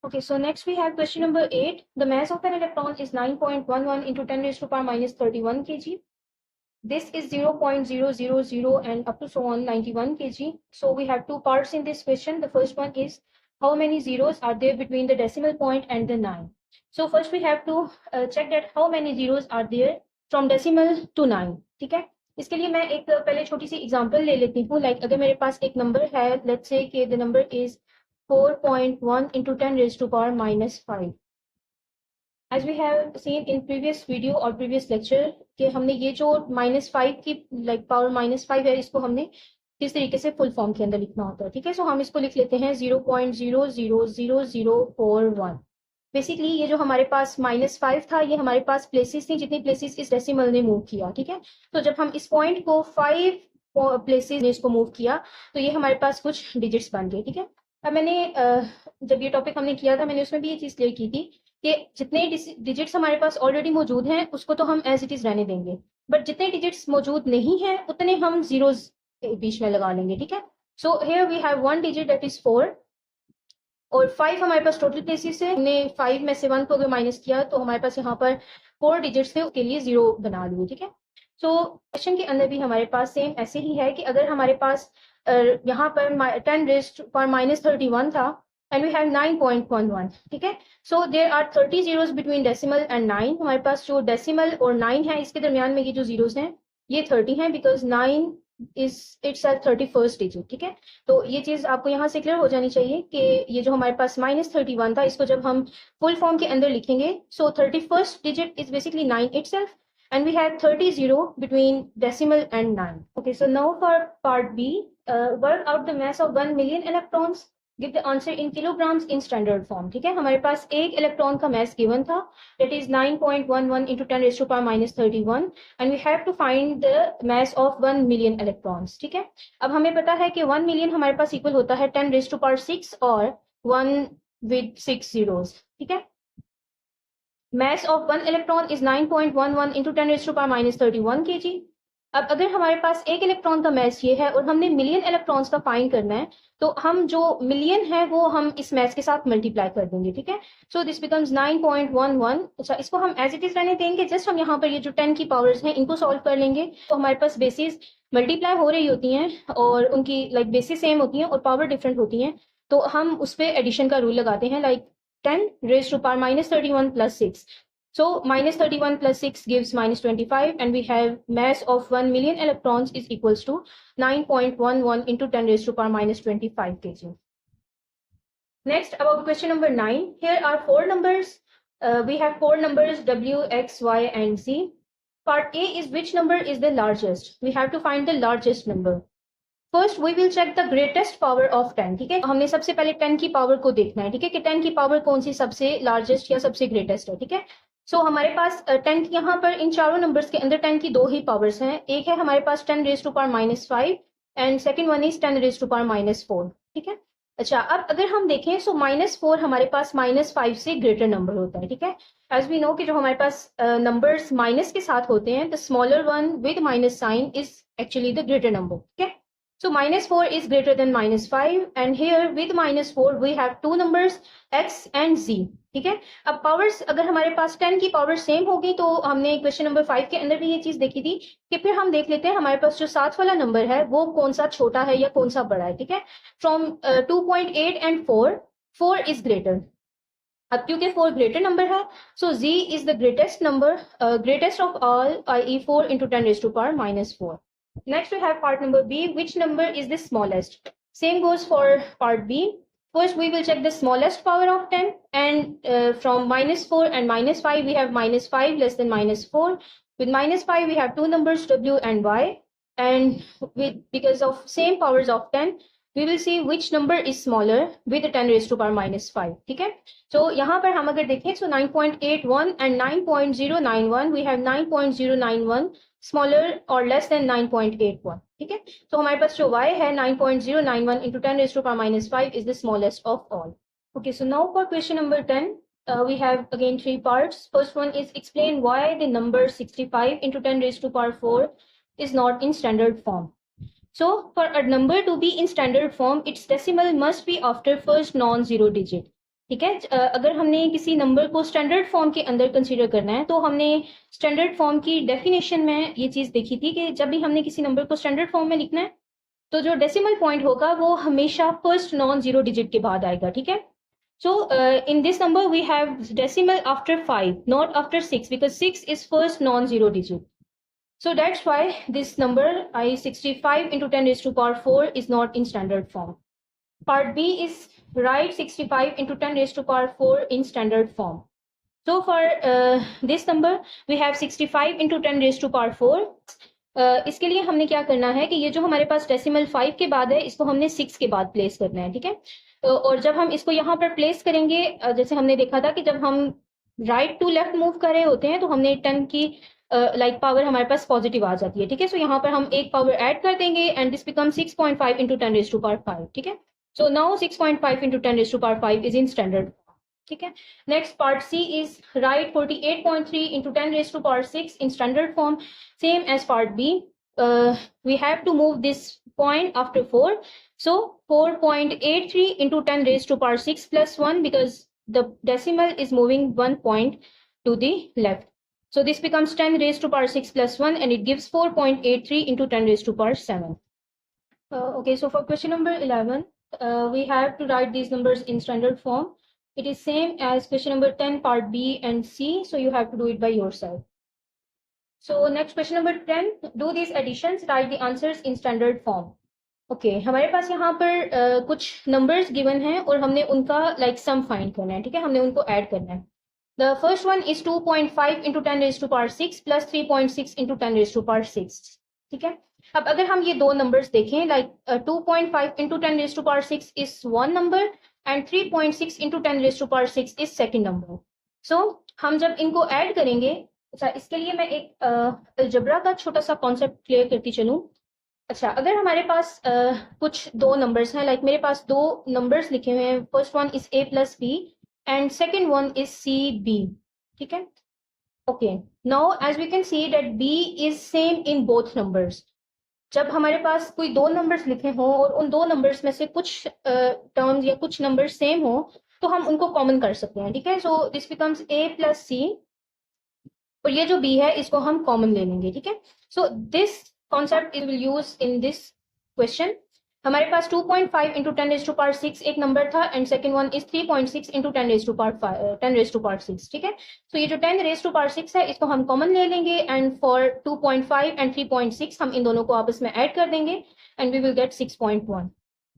Okay, so next we have question number 8. The mass of an electron is 9.11 into 10 raised to power minus 31 kg. This is 0.000 and up to so on 91 kg. So we have two parts in this question. The first one is how many zeros are there between the decimal point and the 9. So first we have to check that how many zeros are there from decimal to 9. ठीक है, इसके लिए मैं एक पहले छोटी सी example ले लेती हूँ. लाइक अगर मेरे पास एक नंबर है, लेट्स से कि the number is 4.1 into 10 raised to power minus 5. As we have seen in previous video और previous lecture कि हमने ये जो -5 की पावर -5 है, इसको हमने किस तरीके से फुल फॉर्म के अंदर लिखना होता है. ठीक है, सो हम इसको लिख लेते हैं 0.0000041. बेसिकली ये जो हमारे पास -5 था, ये हमारे पास प्लेसेस थी जितनी प्लेसेस इस डेसिमल ने मूव किया. ठीक है, तो जब हम इस पॉइंट को 5 प्लेसेस ने इसको मूव किया तो ये हमारे पास कुछ डिजिट्स बन गए. ठीक है, अब मैंने जब ये टॉपिक हमने किया था, मैंने उसमें भी ये चीज़ क्लियर की थी कि जितने डिजिट्स हमारे पास ऑलरेडी मौजूद हैं उसको तो हम एज इट इज रहने देंगे, बट जितने डिजिट्स मौजूद नहीं हैं उतने हम जीरोज बीच में लगा लेंगे. ठीक है, so here we have one digit that is 4 और 5 हमारे पास टोटल प्लेसेस है. हमने 5 में से 1 को अगर माइनस किया तो हमारे पास यहाँ पर 4 डिजिट्स थे, उसके लिए 0 बना लिए. ठीक है, सो क्वेश्चन के अंदर भी हमारे पास सेम ऐसे ही है कि अगर हमारे पास यहाँ पर 10 रेज़्ड पावर माइनस 31 था and we have 9.11. ठीक है, so there are 30 zeros between decimal and 9. हमारे पास जो decimal और 9 है इसके दरमियान में ये जो zeros हैं ये 30 हैं because 9 is itself 31st digit. ठीक है, तो ये चीज़ आपको यहाँ से क्लियर हो जानी चाहिए कि ये जो हमारे पास -31 था, इसको जब हम फुल फॉर्म के अंदर लिखेंगे so 31st digit is basically 9 itself and we have 30 zero between decimal and 9. Okay, so now for part B, work out the mass of 1 million electrons. Give the answer in kilograms in standard form. ठीक है, हमारे पास एक electron का mass given था, that is 9.11 into 10 raised to power minus 31 and we have to find the mass of 1 million electrons. ठीक है, अब हमें पता है कि 1 million हमारे पास इक्वल होता है 10 raised to power 6 और 1 with 6 zeros. ठीक है, mass of 1 electron is 9.11 into 10 raised to power minus 31 kg. अब अगर हमारे पास एक इलेक्ट्रॉन का मैस ये है और हमने मिलियन इलेक्ट्रॉन्स का फाइंड करना है, तो हम जो मिलियन है वो हम इस मैस के साथ मल्टीप्लाई कर देंगे. ठीक है, सो दिस बिकम्स 9.11. अच्छा, इसको हम एज इट इज रहने देंगे, जस्ट हम यहाँ पर ये जो 10 की पावर्स हैं इनको सॉल्व कर लेंगे. तो हमारे पास बेसिस मल्टीप्लाई हो रही होती हैं और उनकी बेसिस सेम होती हैं और पावर डिफरेंट होती हैं, तो हम उस पर एडिशन का रूल लगाते हैं. 10 raised to power minus 31 plus 6. So minus 31 plus 6 gives minus 25 and we have mass of 1 million electrons is equals to 9.11 into 10 raised to power minus 25 kg. Next, about question number 9. Here are 4 numbers. We have 4 numbers W, X, Y and Z. Part A is which number is the largest. We have to find the largest number. First we will check the greatest power of 10. ठीक है, हमने सबसे पहले 10 की power को देखना है. ठीक है, कि 10 की पावर कौन सी सबसे लार्जेस्ट या सबसे ग्रेटेस्ट है. ठीक है, सो हमारे पास 10 की यहाँ पर इन चारों नंबर्स के अंदर 10 की दो ही पावर्स हैं. एक है हमारे पास 10 raise to power -5 and second one is 10 raise to power -4. ठीक है, अच्छा, अब अगर हम देखें सो -4 हमारे पास -5 से ग्रेटर नंबर होता है. ठीक है, एज वी नो कि जो हमारे पास नंबर्स माइनस के साथ होते हैं, the smaller one with minus sign is actually the greater number. ठीक है, so -4 is greater than -5 and here with -4 we have two numbers x and z. ठीक है, अब पावर्स अगर हमारे पास 10 की पावर सेम होगी तो हमने क्वेश्चन नंबर 5 के अंदर भी ये चीज देखी थी कि फिर हम देख लेते हैं हमारे पास जो साथ वाला नंबर है वो कौन सा छोटा है या कौन सा बड़ा है. ठीक है, फ्रॉम 2.8 and 4 is greater. अब क्योंकि 4 ग्रेटर नंबर है, सो z is the greatest number, greatest of all, i.e. 4 into 10 raised to power -4. Next we have part number B. Which number is the smallest? Same goes for part B. First we will check the smallest power of 10 and from -4 and -5 we have -5 less than -4. With -5 we have two numbers W and Y, and because of same powers of 10 we will see which number is smaller with the 10 raised to power -5. ठीक है, so यहाँ पर हम अगर देखें so 9.81 and 9.091 we have 9.091 smaller or less than 9.81. ठीक है, so हमारे पास जो y है 9.091 into 10 raised to power -5 is the smallest of all. Okay, so now for question number 10, we have again 3 parts. First one is explain why the number 65 into 10 raised to power 4 is not in standard form. So for a number to be in standard form, its decimal must be after first non-zero digit. ठीक है। अगर हमने किसी number को standard form के अंदर consider करना है तो हमने स्टैंडर्ड फॉर्म की डेफिनेशन में ये चीज़ देखी थी कि जब भी हमने किसी नंबर को स्टैंडर्ड फॉर्म में लिखना है तो जो डेसिमल पॉइंट होगा वो हमेशा फर्स्ट नॉन जीरो डिजिट के बाद आएगा। ठीक है। So in this number we have decimal after 5, not after 6, because 6 is first non-zero digit. So that's why this number I65 into 10 raised to power 4 is not in standard form. Part B is write 65 into 10 raised to power 4 in standard form. So for this number we have 65 into 10 raised to power 4. इसके लिए हमने क्या करना है कि ये जो हमारे पास डेसिमल 5 के बाद है इसको हमने 6 के बाद प्लेस करना है। ठीक है। और जब हम इसको यहाँ पर प्लेस करेंगे, जैसे हमने देखा था कि जब हम राइट टू लेफ्ट मूव कर रहे होते हैं तो हमने 10 की लाइक पावर हमारे पास पॉजिटिव आ जाती है। ठीक है। सो यहाँ पर हम एक पावर ऐड कर देंगे and this become 6.5 into 10 raised to power 5। ठीक है। So now 6.5 into 10 raised to power 5 is in standard। ठीक है। Next part C is write 48.3 into 10 raised to power 6 in standard form, same as part B. We have to move this point after 4. So 4.83 into 10 raised to power 6 plus 1, because the decimal is moving 1 point to the left. So this becomes 10 raised to power 6 plus 1 and it gives 4.83 into 10 raised to power 7. Okay, so for question number 11, we have to write these numbers in standard form. It is same as question number 10 part B and C, so you have to do it by yourself. So next question number 10, do these additions, write the answers in standard form. Okay, हमारे पास यहाँ पर कुछ numbers given हैं और हमने उनका like sum find करना है। ठीक है। हमने उनको add करना है। The first one is 2.5 into 10 raised to power 6 plus 3.6 into 10 raised to power 6। ठीक है। अब अगर हम ये दो numbers देखें, like 2.5 into 10 raised to power 6 is one number and 3.6 into 10 raised to power 6 is second number. So हम जब इनको add करेंगे, अच्छा इसके लिए मैं एक अलजेब्रा का छोटा सा कॉन्सेप्ट क्लियर करती चलूं। अच्छा, अगर हमारे पास कुछ दो नंबर्स हैं, लाइक मेरे पास दो नंबर्स लिखे हुए हैं, first one is a plus B and second one is C B. ठीक है। Okay, now as we can see that b is same in both numbers. जब हमारे पास कोई दो नंबर्स लिखे हों और उन दो नंबर्स में से कुछ टर्म्स या कुछ नंबर सेम हो तो हम उनको कॉमन कर सकते हैं। ठीक है। So this becomes a plus C और ये जो b है इसको हम कॉमन ले लेंगे। ठीक है। So this concept is will use in this question. हमारे पास 2.5 into 10 raised to power 6 एक नंबर था and second one is 3.6 into 10 raised to power 10 raised to power 6। ठीक है। तो ये जो 10 raised to power 6 है इसको हम कॉमन ले लेंगे एंड फॉर 2.5 एंड 3.6 हम इन दोनों को आपस में ऐड कर देंगे and we will get 6.1।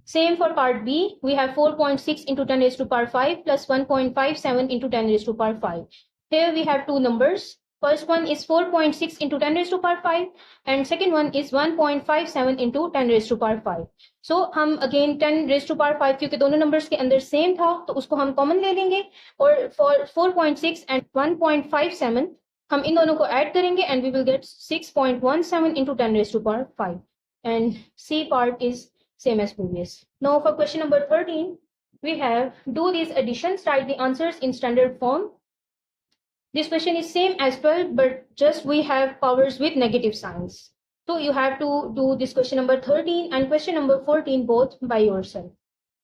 Same for part B, we have 4.6 into 10 raised to power 5 plus 1.57 into 10 raised to power 5. Here we have two numbers. First one is 4.6 into 10 raised to power 5 and second one is 1.57 into 10 raised to power 5. So हम again 10 raised to power 5 क्योंकि दोनों numbers के अंदर same था तो उसको हम common ले लेंगे और for 4.6 and 1.57 हम इन दोनों को add करेंगे and we will get 6.17 into 10 raised to power 5 and C part is same as previous. Now for question number 13, we have do these additions, write the answers in standard form. This question is same as 12, but just we have powers with negative signs. So you have to do this question number 13 and question number 14 both by yourself.